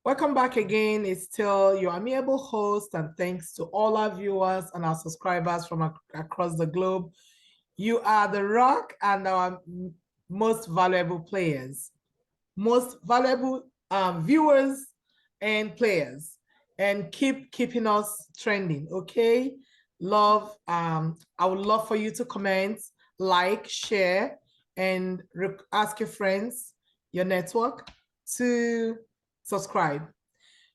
Welcome back again. It's still your amiable host, and thanks to all our viewers and our subscribers from across the globe. You are the rock and our most valuable players, most valuable viewers and players, and keeping us trending. Okay, love. I would love for you to comment, like, share, and ask your friends, your network, to subscribe.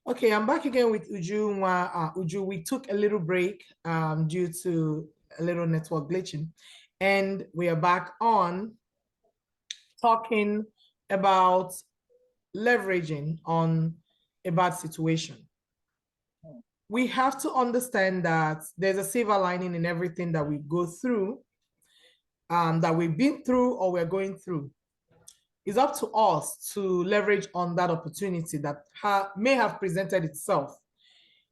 Okay, I'm back again with Uju. Uju, we took a little break due to a little network glitching, and we are back on talking about leveraging on a bad situation. We have to understand that there's a silver lining in everything that we go through, that we've been through or we're going through. It's up to us to leverage on that opportunity that may have presented itself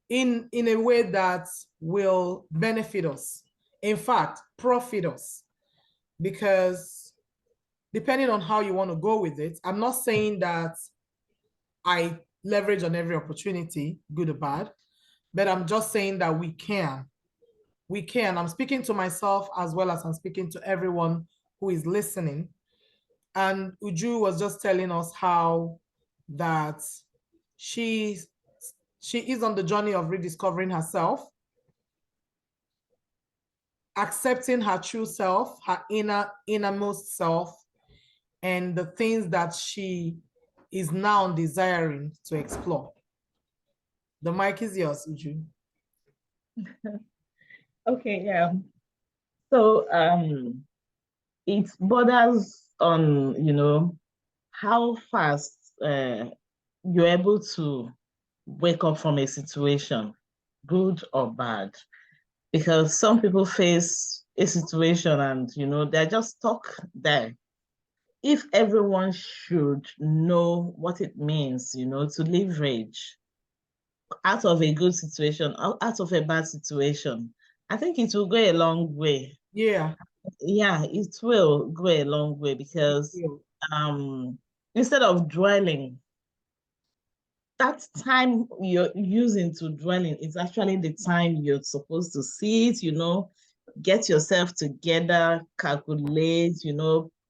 in a way that will benefit us. In fact, profit us. Because depending on how you want to go with it, I'm not saying that I leverage on every opportunity, good or bad, but I'm just saying that we can. We can. I'm speaking to myself as well as I'm speaking to everyone who is listening. And Uju was just telling us how that she is on the journey of rediscovering herself, accepting her true self, her innermost self, and the things that she is now desiring to explore. The mic is yours, Uju. Okay, yeah. So it borders on, how fast you're able to wake up from a situation, good or bad. Because some people face a situation and, they're just stuck there. If everyone should know what it means, to leverage out of a good situation, out of a bad situation, I think it will go a long way. Yeah. Yeah, it will go a long way because um instead of dwelling, that time you're using to dwelling is actually the time you're supposed to sit, get yourself together, calculate,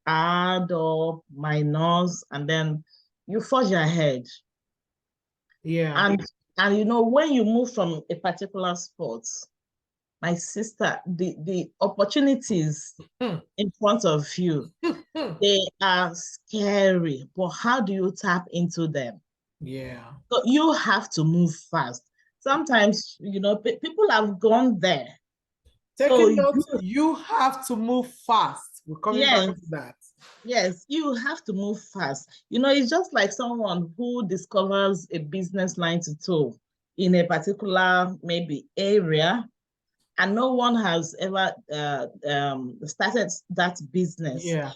add up, minus, and then you forge ahead. Yeah. And when you move from a particular sport, my sister, the opportunities in front of you, they are scary, but how do you tap into them? Yeah. So you have to move fast. Sometimes, people have gone there. So Taking note, you have to move fast. We're coming back yes, to that. yes, you have to move fast. It's just like someone who discovers a business line to tow in a particular maybe area, and no one has ever started that business. Yeah.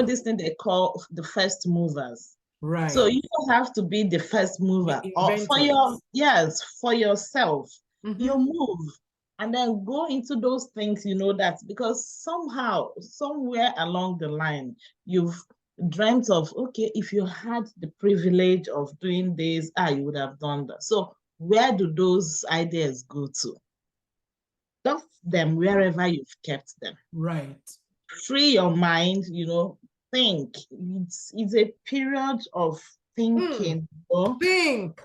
This thing they call the first movers. So Right. you have to be the first mover, The or inventors. for yourself. You Mm-hmm. move and then go into those things, that because somehow, somewhere along the line, you've dreamt of, okay, if you had the privilege of doing this, you would have done that. So where do those ideas go to? Dust them wherever you've kept them. Right. Free your mind, think. It's a period of thinking. Think.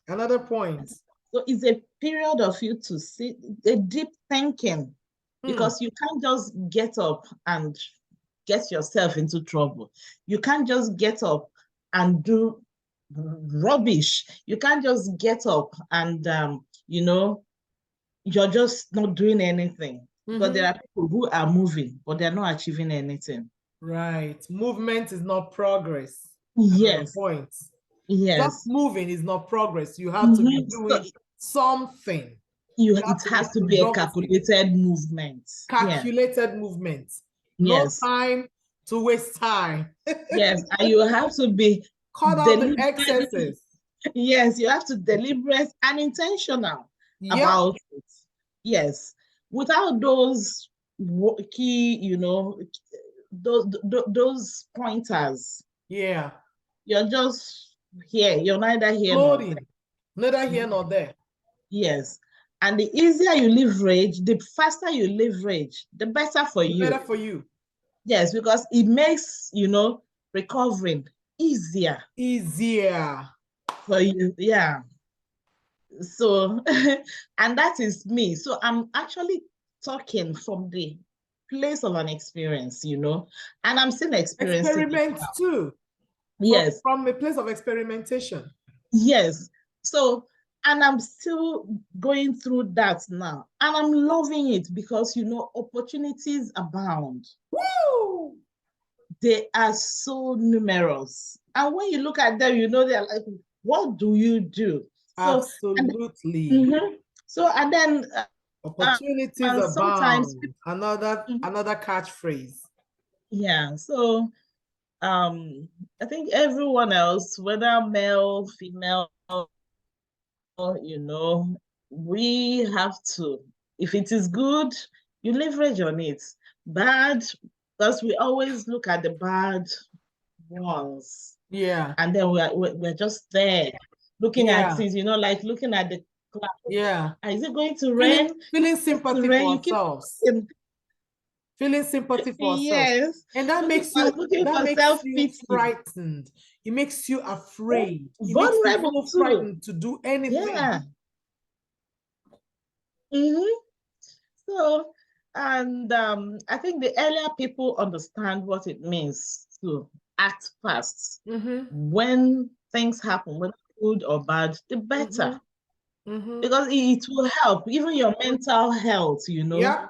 Another point. So it's a period of you to sit, a deep thinking, because you can't just get up and get yourself into trouble. You can't just get up and do rubbish. You can't just get up and you're just not doing anything, because there are people who are moving, but they're not achieving anything. Right. Movement is not progress. Another Yes, point. Just yes. moving is not progress. You have to be So doing something. You have it to be has to be a productive. calculated movement. Yeah, Calculated movement. No yes, time to waste time. yes. And you have to be Cut out the deliberate. excesses. Yes, you have to deliberate and intentional Yep. about it. Yes, without those key, those pointers, Yeah. you're just here. You're neither here nor there. Floating, neither here nor there. Yes. And the easier you leverage, the faster you leverage, the better for you. Better for you. Yes, because it makes, recovering easier. Easier. For you. Yeah. So, and that is me. So I'm actually talking from the place of an experience, and I'm still experiencing Experiment it too. Yes. From a place of experimentation. Yes. So, and I'm still going through that now. And I'm loving it because, opportunities abound. Woo! They are so numerous. And when you look at them, they're like, what do you do? So, absolutely. And then opportunities sometimes abound. Another catchphrase. Yeah. So I think everyone else, whether male, female, we have to, if it is good, you leverage on it. Bad, because we always look at the bad ones. Yeah. And then we're just there looking at things, like looking at the cloud. Yeah. Is it going to rain? Feeling sympathy for ourselves. Feeling sympathy for ourselves. Yes. And that makes you frightened. It makes you afraid. It makes you so frightened to do anything. Yeah. So, and I think the earlier people understand what it means to act fast when things happen, whether good or bad, the better. Because it will help even your mental health, Yeah.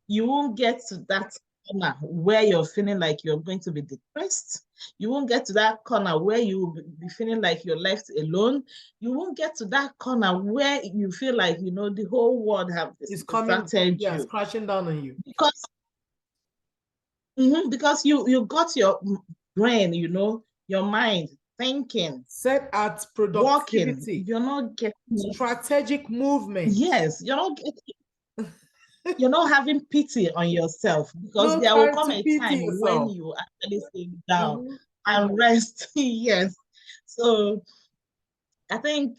You won't get to that corner where you're feeling like you're going to be depressed. You won't get to that corner where you will be feeling like you're left alone. You won't get to that corner where you feel like, the whole world is coming, you. crashing down on you. Because you got your brain, your mind thinking. Set at productivity. Walking. You're not getting strategic movement. Yes, you're not getting you're not having pity on yourself because there will come a time when you actually sit down and rest. Yes. So I think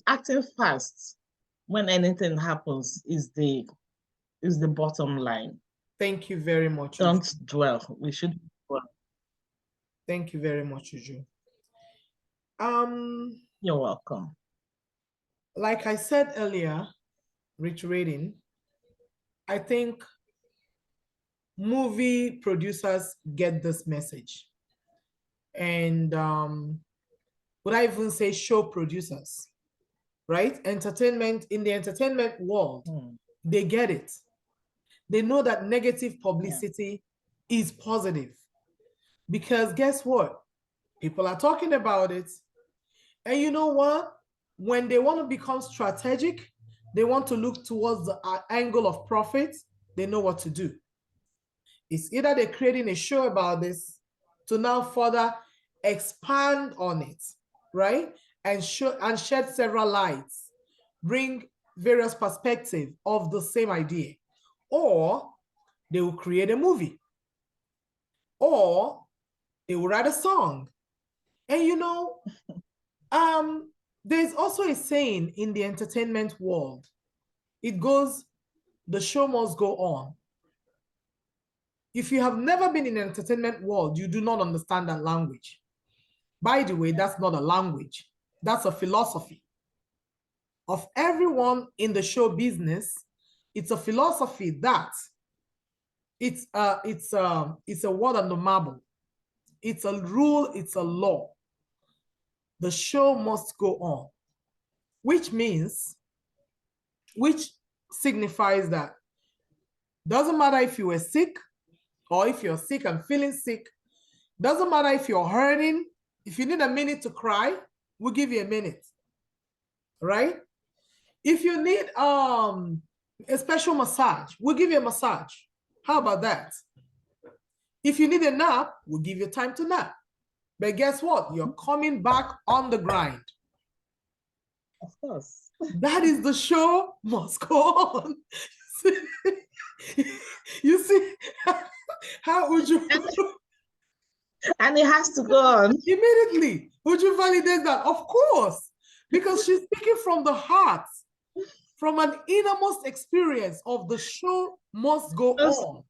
acting fast when anything happens is the bottom line. Thank you very much. Don't Uju. dwell. We should dwell. Thank you very much, Uju. You're welcome. Like I said earlier, reiterating, I think movie producers get this message. And would I even say show producers, right? In the entertainment world, they get it. They know that negative publicity is positive. Because guess what? People are talking about it. And you know what? When they want to become strategic, they want to look towards the angle of profit, they know what to do. It's either they're creating a show about this to now further expand on it, right? And shed several lights, bring various perspectives of the same idea. Or they will create a movie. Or they will write a song. And there's also a saying in the entertainment world. It goes, the show must go on. If you have never been in the entertainment world, you do not understand that language. By the way, that's not a language. That's a philosophy. Of everyone in the show business, it's a philosophy that it's a word on the marble. It's a rule, it's a law. The show must go on, which signifies that doesn't matter if you were sick or if you're sick and feeling sick, doesn't matter if you're hurting, if you need a minute to cry, we'll give you a minute, right? If you need a special massage, we'll give you a massage. How about that? If you need a nap, we'll give you time to nap. But guess what? You're coming back on the grind. Of course. That is the show must go on. You see how would you And it has to go on. Immediately. Would you validate that? Of course. Because she's speaking from the heart, from an innermost experience of the show must go on.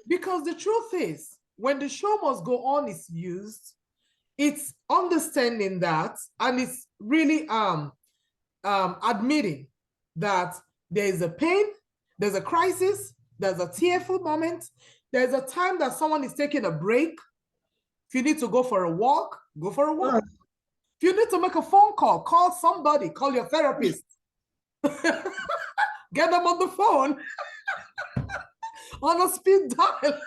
Because the truth is, when the show must go on is used, it's understanding that, and it's really admitting that there is a pain, there's a crisis, there's a tearful moment, there's a time that someone is taking a break. If you need to go for a walk, go for a walk. If you need to make a phone call somebody, call your therapist. Get them on the phone on a speed dial.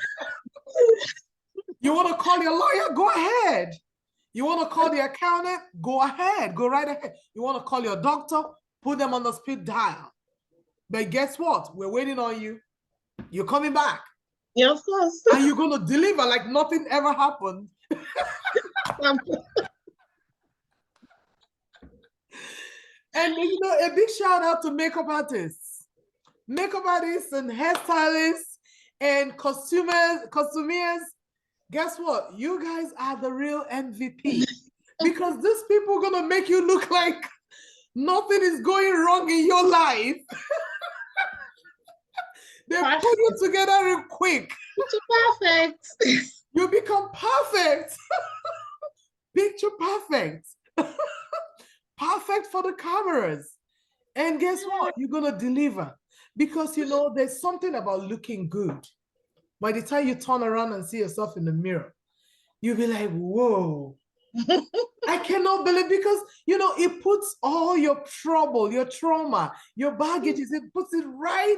You want to call your lawyer? Go ahead. You want to call the accountant? Go ahead. Go right ahead. You want to call your doctor? Put them on the speed dial. But guess what? We're waiting on you. You're coming back. Yeah, of course. And you're going to deliver like nothing ever happened. And you know, a big shout out to makeup artists and hairstylists and costumiers. Guess what? You guys are the real MVP. Because these people are going to make you look like nothing is going wrong in your life. They put you together real quick. Perfect. You become perfect. Picture perfect. Perfect for the cameras. And guess what? You're going to deliver. Because, you know, there's something about looking good. By the time you turn around and see yourself in the mirror, you'll be like, whoa. I cannot believe, because, you know, it puts all your trouble, your trauma, your baggages, it puts it right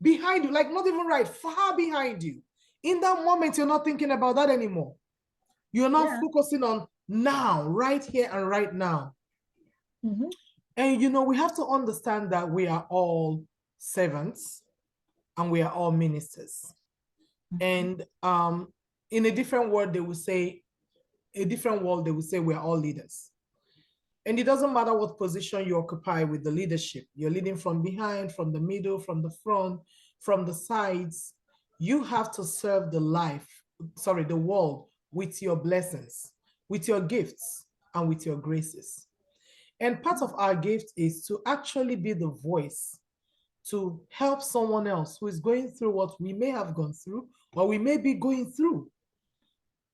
behind you, like not even right, far behind you. In that moment, you're not thinking about that anymore. You're not focusing on now, right here and right now. And, you know, we have to understand that we are all servants and we are all ministers. And in a different world, they will say, we're all leaders. And it doesn't matter what position you occupy with the leadership. You're leading from behind, from the middle, from the front, from the sides. You have to serve the world with your blessings, with your gifts, and with your graces. And part of our gift is to actually be the voice to help someone else who is going through what we may have gone through or we may be going through,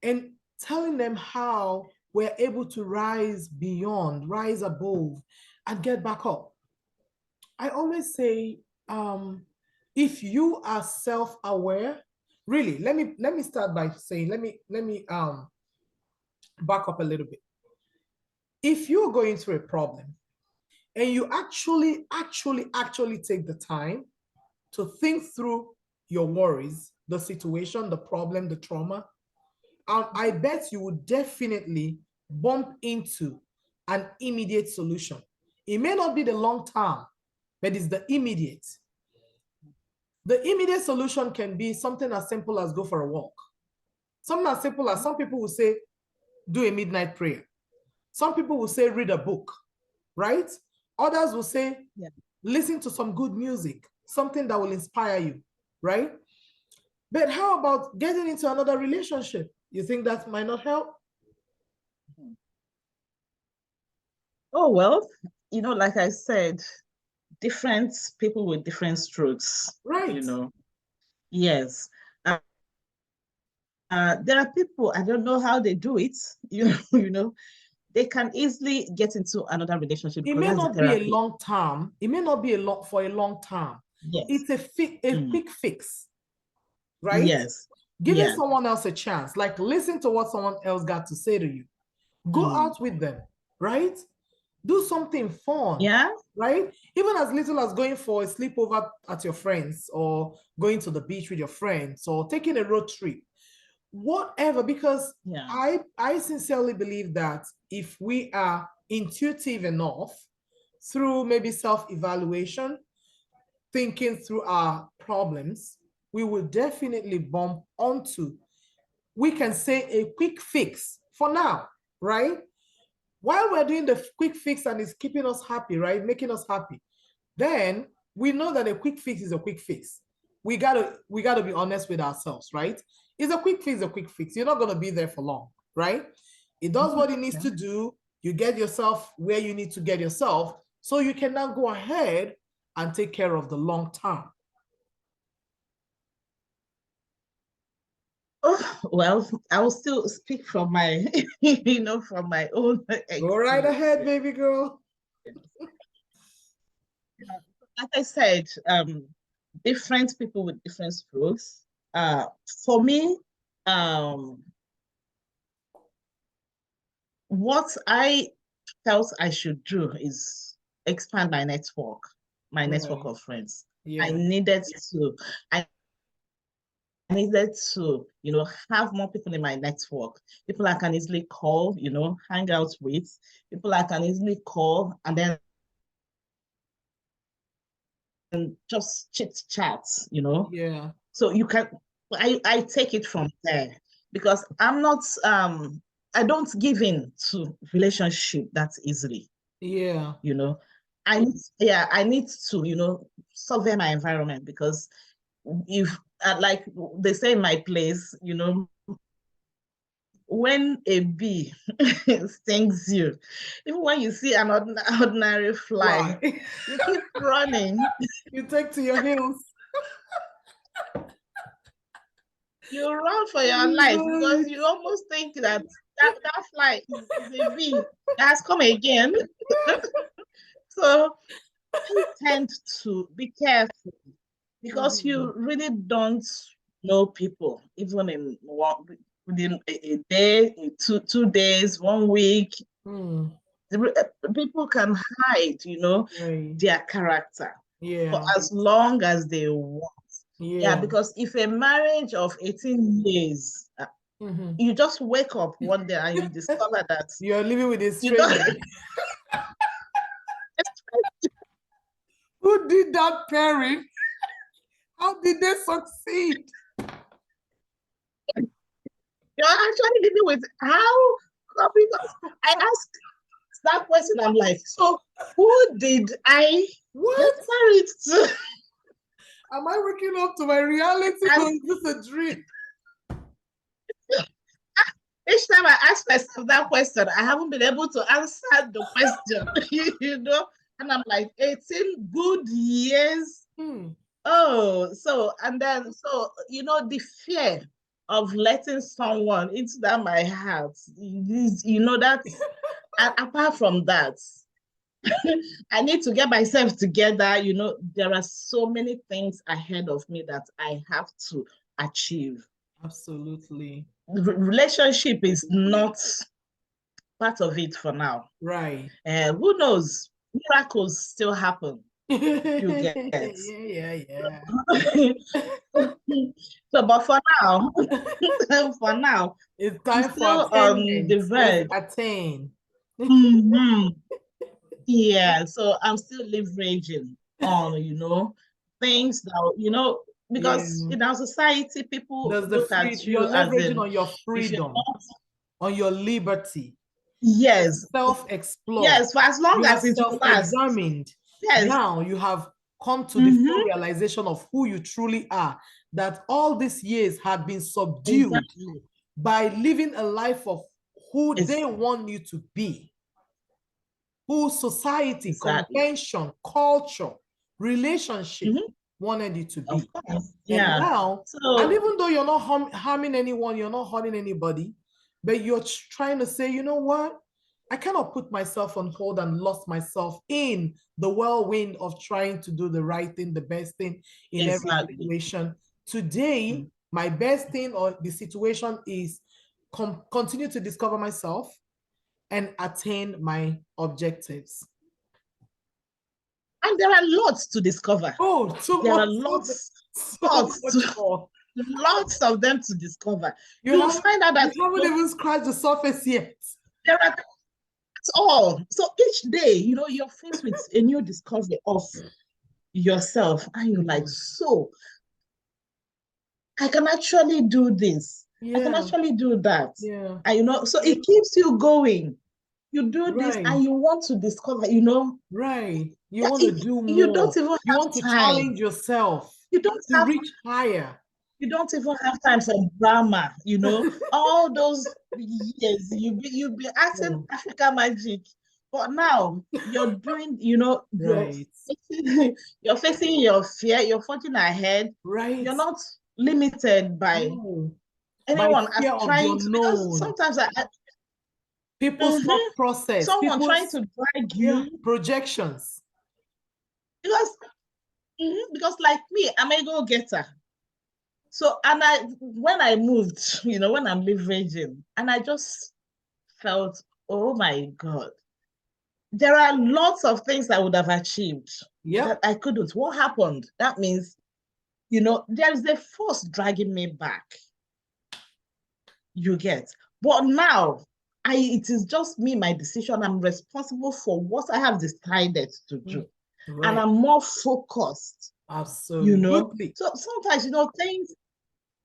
and telling them how we're able to rise beyond, rise above, and get back up. I always say, if you are self-aware, really, let me start by saying, let me back up a little bit. If you're going through a problem and you actually take the time to think through your worries, the situation, the problem, the trauma, I bet you would definitely bump into an immediate solution. It may not be the long term, but it's the immediate. The immediate solution can be something as simple as go for a walk. Something as simple as, some people will say, do a midnight prayer. Some people will say, read a book, right? Others will say, listen to some good music, something that will inspire you, right? But how about getting into another relationship? You think that might not help? Oh, well, you know, like I said, different people with different strokes, right? You know, yes. There are people, I don't know how they do it, you know, they can easily get into another relationship. It may not be a long term. It may not be for a long term. Yes. It's a quick fix, right? Yes. Giving someone else a chance, like listen to what someone else got to say to you. Go out with them, right? Do something fun, right? Even as little as going for a sleepover at your friends, or going to the beach with your friends, or taking a road trip, whatever. Because I sincerely believe that if we are intuitive enough through maybe self-evaluation, thinking through our problems, we will definitely bump onto, we can say, a quick fix for now, right? While we're doing the quick fix and it's keeping us happy, right? Making us happy, then we know that a quick fix is a quick fix. We gotta be honest with ourselves, right? It's a quick fix, a quick fix. You're not going to be there for long, right? It does what it needs Okay. to do. You get yourself where you need to get yourself, so you can now go ahead and take care of the long term. Oh, well, I will still speak from my, from my own Go right ahead, experience. baby girl. Like I said, different people with different strokes. For me, um, what I felt I should do is expand my network Right. of friends. I Yeah. needed to, I needed to, have more people in my network. People I can easily call, hang out with, people I can easily call and then just chit chat, Yeah. So you can, I take it from there because I don't give in to relationship that easily, Yeah. you know. I need to, survey my environment because if, like they say in my place, when a bee stings you, even when you see an ordinary fly, Why? you keep running. You take to your heels. You run for your life because Right. you almost think that fly is a bee that has come again. So I tend to be careful because Mhm. you really don't know people, even within a day, in two days, 1 week. Mm. People can hide, Right. their character for Yeah. as long as they want. Yeah, Yeah. because if a marriage of 18 years, Mhm. you just wake up one day and you discover that You're living with a you don't. stranger. Who did that pairing? How did they succeed? You're actually living with how? Because I ask that question, I'm like, so who did I get What? married to? Am I waking up to my reality or And is this a dream? each time I ask myself that question, I haven't been able to answer the question, And I'm like, 18 good years. Hmm. Oh, the fear of letting someone into that my heart, that's, and apart from that, I need to get myself together. There are so many things ahead of me that I have to achieve. Absolutely. Relationship is not part of it for now. Right. Who knows? Miracles still happen. You get. Yeah, yeah. So, but for now, for now, It's I'm time for still on attainment. the Let's verge. attain. Mhm. Yeah, so I'm still leveraging on, things that, because Yeah. in our society, people There's the look free, at you're you as leveraging in, on your if you're freedom, not, on your liberty. yes, Self-explore. yes, for as long You are as it will last. self-examined. Yes. Now you have come to the full Mm-hmm. realization of who you truly are, that all these years have been subdued Exactly. by living a life of who they It's, want you to be, who society, exactly. convention, culture, relationship Mm-hmm. wanted you to Of be. course. And Yeah. now, and So, even though you're not harming anyone, you're not hurting anybody, but you're trying to say, you know what? I cannot put myself on hold and lost myself in the whirlwind of trying to do the right thing, the best thing in every exactly. situation. Today, Mm. my best thing or the situation is continue to discover myself and attain my objectives. And there are lots to discover. Oh, There are so, lots, so lots much more. lots of them to discover. You You'll haven't find out you that haven't even scratched the surface yet. there are that's all. So each day, you're faced with a new discovery of yourself, and you're like, Mhm. so I can actually do this. I can Yeah, actually do that. yeah, And so it keeps you going. You do this right, and you want to discover, right. You yeah, want to do you don't more. even You have want to time. challenge yourself You don't to have reach higher. You don't even have time for drama, you know. All those years you be acting Africa magic, but now you're doing, you know, Right. you're facing your fear, you're forging ahead. Right. You're not limited by No. By anyone as fear of the trying to, because unknown. sometimes People's thought process, someone trying people's to drag you projections. because because like me, I'm a go-getter. So, and when I moved, you know, when I'm leveraging, and I just felt, oh my God, there are lots of things I would have achieved that Yep. I couldn't. What happened? That means, you know, there is a force dragging me back. You get. But now, it is just me, my decision. I'm responsible for what I have decided to do. And Right. I'm more focused, you know. Absolutely. So sometimes, you know,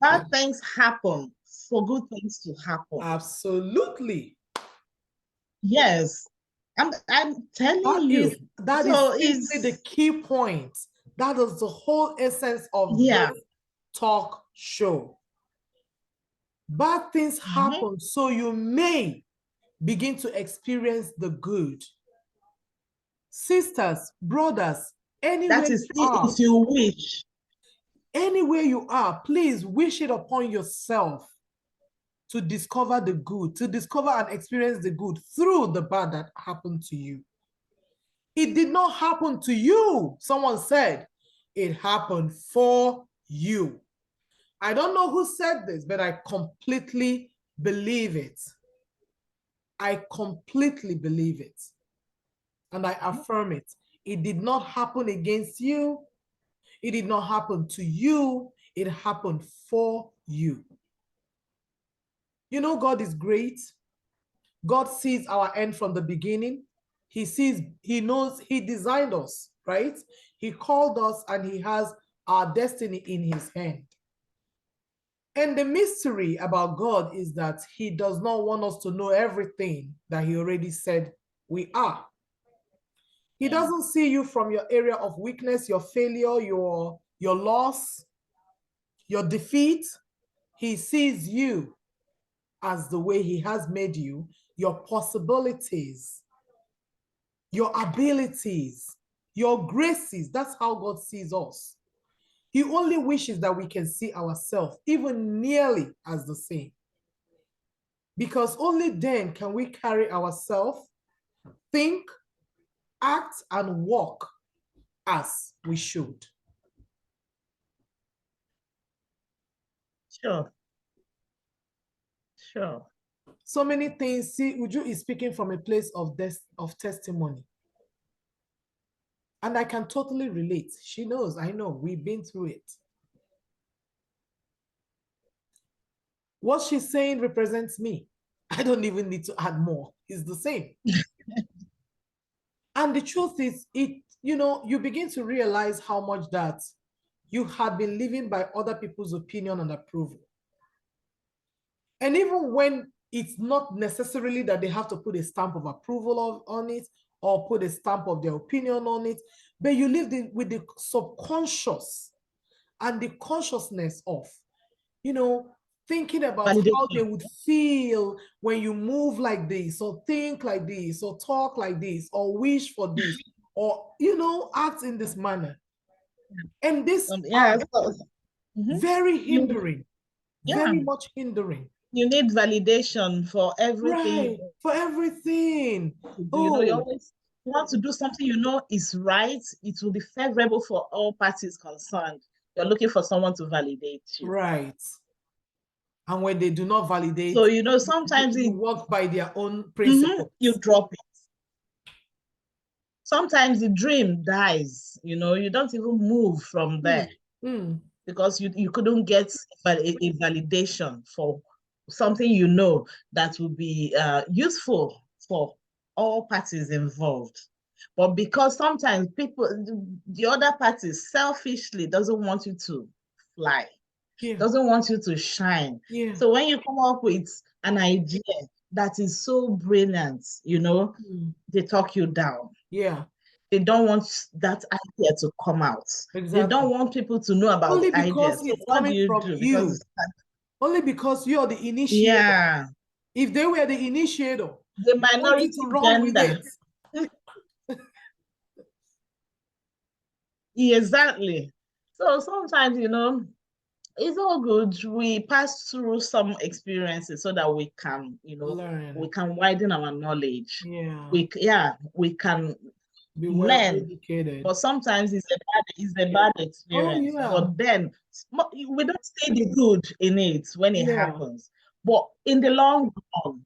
bad things happen for good things to happen. Absolutely. Yes, I'm telling you. That is So simply the it's key point. That is the whole essence of yeah. this talk show. Bad things happen, so you may begin to experience the good. Sisters, brothers, That is if you wish. anywhere you are, please wish it upon yourself to discover the good, to discover and experience the good through the bad that happened to you. It did not happen to you. Someone said it happened for you. I don't know who said this, but I completely believe it. I completely believe it. And I affirm it. It did not happen against you. It did not happen to you. It happened for you. You know, God is great. God sees our end from the beginning. He sees, he knows, he designed us, right? He called us and he has our destiny in his hand. And the mystery about God is that he does not want us to know everything that he already said we are. He doesn't see you from your area of weakness, your failure, your loss, your defeat. He sees you as the way he has made you, your possibilities, your abilities, your graces. That's how God sees us. He only wishes that we can see ourselves even nearly as the same. Because only then can we carry ourselves, think, act, and walk as we should. Sure. Sure. So many things. See, Uju is speaking from a place of testimony. And I can totally relate. She knows, I know, we've been through it. What she's saying represents me. I don't even need to add more. It's the same. And the truth is, you begin to realize how much that you had been living by other people's opinion and approval. And even when it's not necessarily that they have to put a stamp of approval on it or put a stamp of their opinion on it, but you live with the subconscious and the consciousness of, thinking about how they would feel when you move like this, or think like this, or talk like this, or wish for this, or, act in this manner. And this very hindering, very much hindering. You need validation for everything. Right, for everything. You always want to do something you know is right. It will be favorable for all parties concerned. You're looking for someone to validate you. Right. And when they do not validate, so sometimes you work by their own principles. You drop it. Sometimes the dream dies. You don't even move from there because you couldn't get a validation for something that will be useful for all parties involved. But because sometimes the other party selfishly doesn't want you to fly, doesn't want you to shine. So when you come up with an idea that is so brilliant, they talk you down. Yeah. They don't want that idea to come out. They don't Exactly. want people to know about Only the idea. because So it's what do coming you from do? Because you. it's Only because you're the initiator. yeah, If they were the initiator, the they want you minority to run with gender. it. Exactly. So sometimes, it's all good. We pass through some experiences so that we can, we Learn. can widen our knowledge. Yeah. We can Be well learn. educated. But sometimes it's a bad Oh, experience. yeah. But then we don't see the good in it when it Yeah. happens. But in the long run,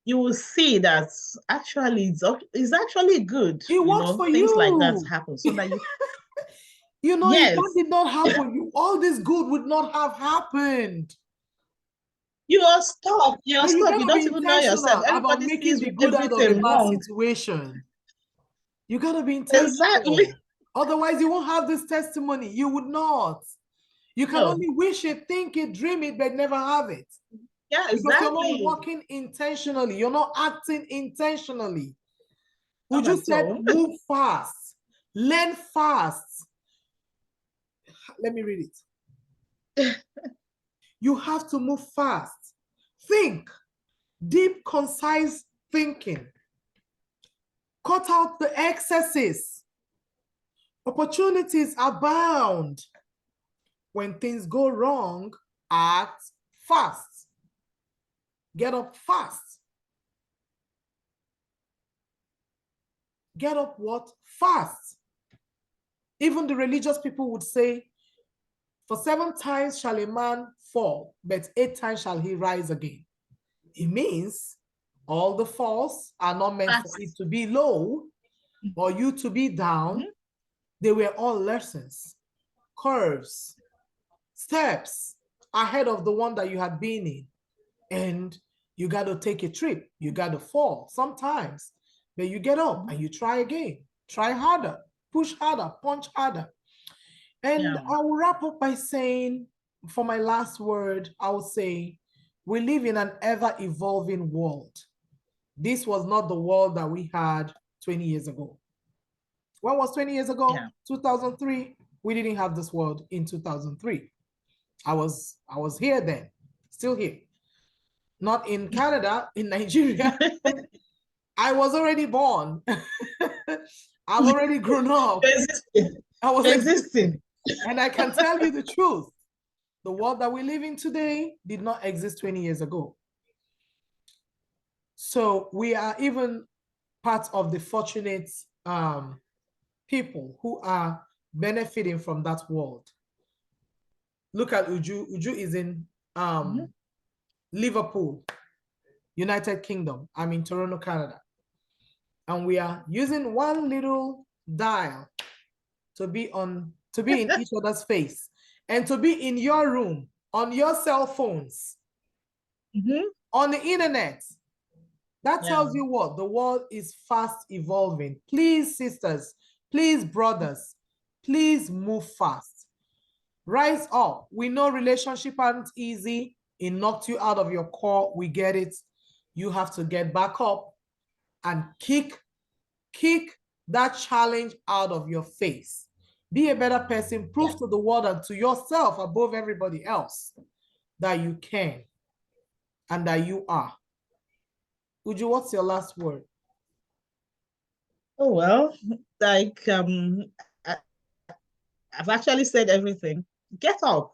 you will see that actually it's actually good, It works for things like that you. happen. So that If that yes, did not happen, all this good would not have happened. you are stuck. You're But you stuck. You gotta be don't even know yourself. intentional about Everybody making sees the good out of a everything bad wrong. situation. You gotta be Exactly. intentional. Otherwise, you won't have this testimony. You would not. You can No. only wish it, think it, dream it, but never have it. Yeah, Because you're not exactly. working intentionally. You're not acting intentionally. We Not just at said all. move fast, learn fast. Let me read it. You have to move fast. Think, deep, concise thinking. Cut out the excesses. Opportunities abound. When things go wrong, act fast. Get up fast. Get up what? Fast. Even the religious people would say, for 7 times shall a man fall, but 8 times shall he rise again. It means all the falls are not meant for it to be low or you to be down. They were all lessons, curves, steps ahead of the one that you had been in. And you got to take a trip. You got to fall sometimes, but you get up and you try again. Try harder, push harder, punch harder. And I will wrap up by saying, for my last word, I will say, we live in an ever-evolving world. This was not the world that we had 20 years ago. When was 20 years ago? Yeah. 2003. We didn't have this world in 2003. I was here then, still here. Not in Canada, in Nigeria. I was already born. I've already grown up. I was existing. And I can tell you the truth. The world that we live in today did not exist 20 years ago. So we are even part of the fortunate people who are benefiting from that world. Look at Uju. Uju is in Liverpool, United Kingdom. I'm in Toronto, Canada. And we are using one little dial to be in each other's face and to be in your room, on your cell phones, on the internet. That tells you what? The world is fast evolving. Please, sisters, please, brothers, please move fast. Rise up. We know relationship aren't easy. It knocked you out of your core. We get it. You have to get back up and kick that challenge out of your face. Be a better person. Prove to the world and to yourself above everybody else that you can and that you are. Uju, what's your last word? Oh, well, like I've actually said everything. Get up,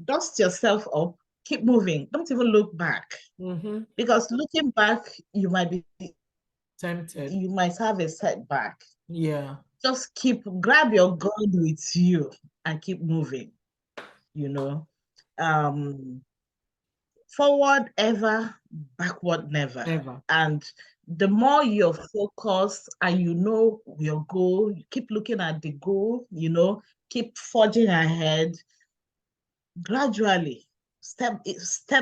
dust yourself up, keep moving. Don't even look back. Because looking back, you might be tempted. You might have a setback. Yeah. Just grab your God with you and keep moving. Forward ever, backward never. Ever. And the more you're focused and you know your goal, you keep looking at the goal, keep forging ahead gradually, step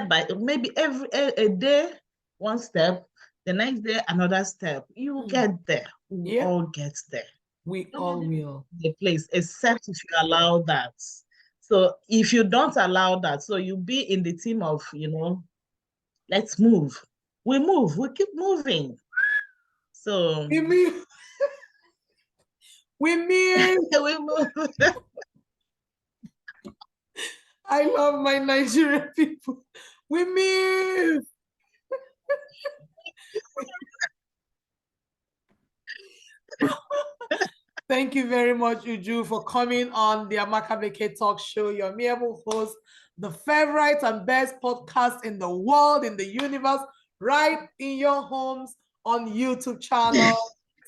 by maybe a day, one step, the next day, another step. You will get there. We all get there. We all will. The place, except if you allow that. So if you don't allow that, so you'll be in the team of, let's move. We move, we keep moving. So We miss. We move. I love my Nigerian people. We miss. Thank you very much, Uju, for coming on the Amaka Beké Talk Show. Your amiable host, the favorite and best podcast in the world, in the universe, right in your homes on YouTube channel.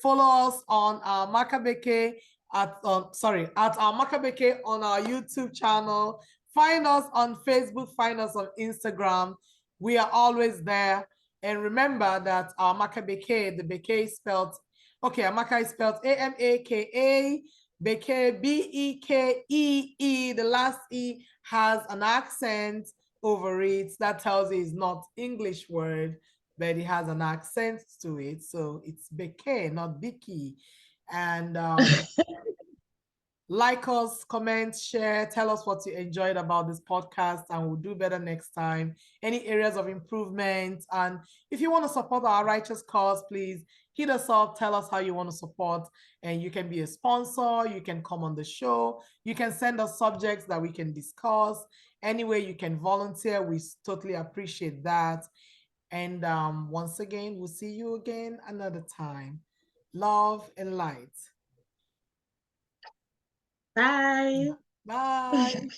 Follow us on Amaka Beké at Amaka Beké on our YouTube channel. Find us on Facebook. Find us on Instagram. We are always there. And remember that Amaka Beké, the Beké is spelled. Okay, Amaka is spelled Amaka. Beke, Bekee. The last E has an accent over it. That tells you it's not English word, but it has an accent to it. So it's Beke, not Biki. And like us, comment, share, tell us what you enjoyed about this podcast, and we'll do better next time. Any areas of improvement. And if you want to support our righteous cause, please hit us up, tell us how you want to support, and you can be a sponsor, you can come on the show, you can send us subjects that we can discuss. Anyway, you can volunteer. We totally appreciate that. And once again, we'll see you again another time. Love and light. Bye. Bye.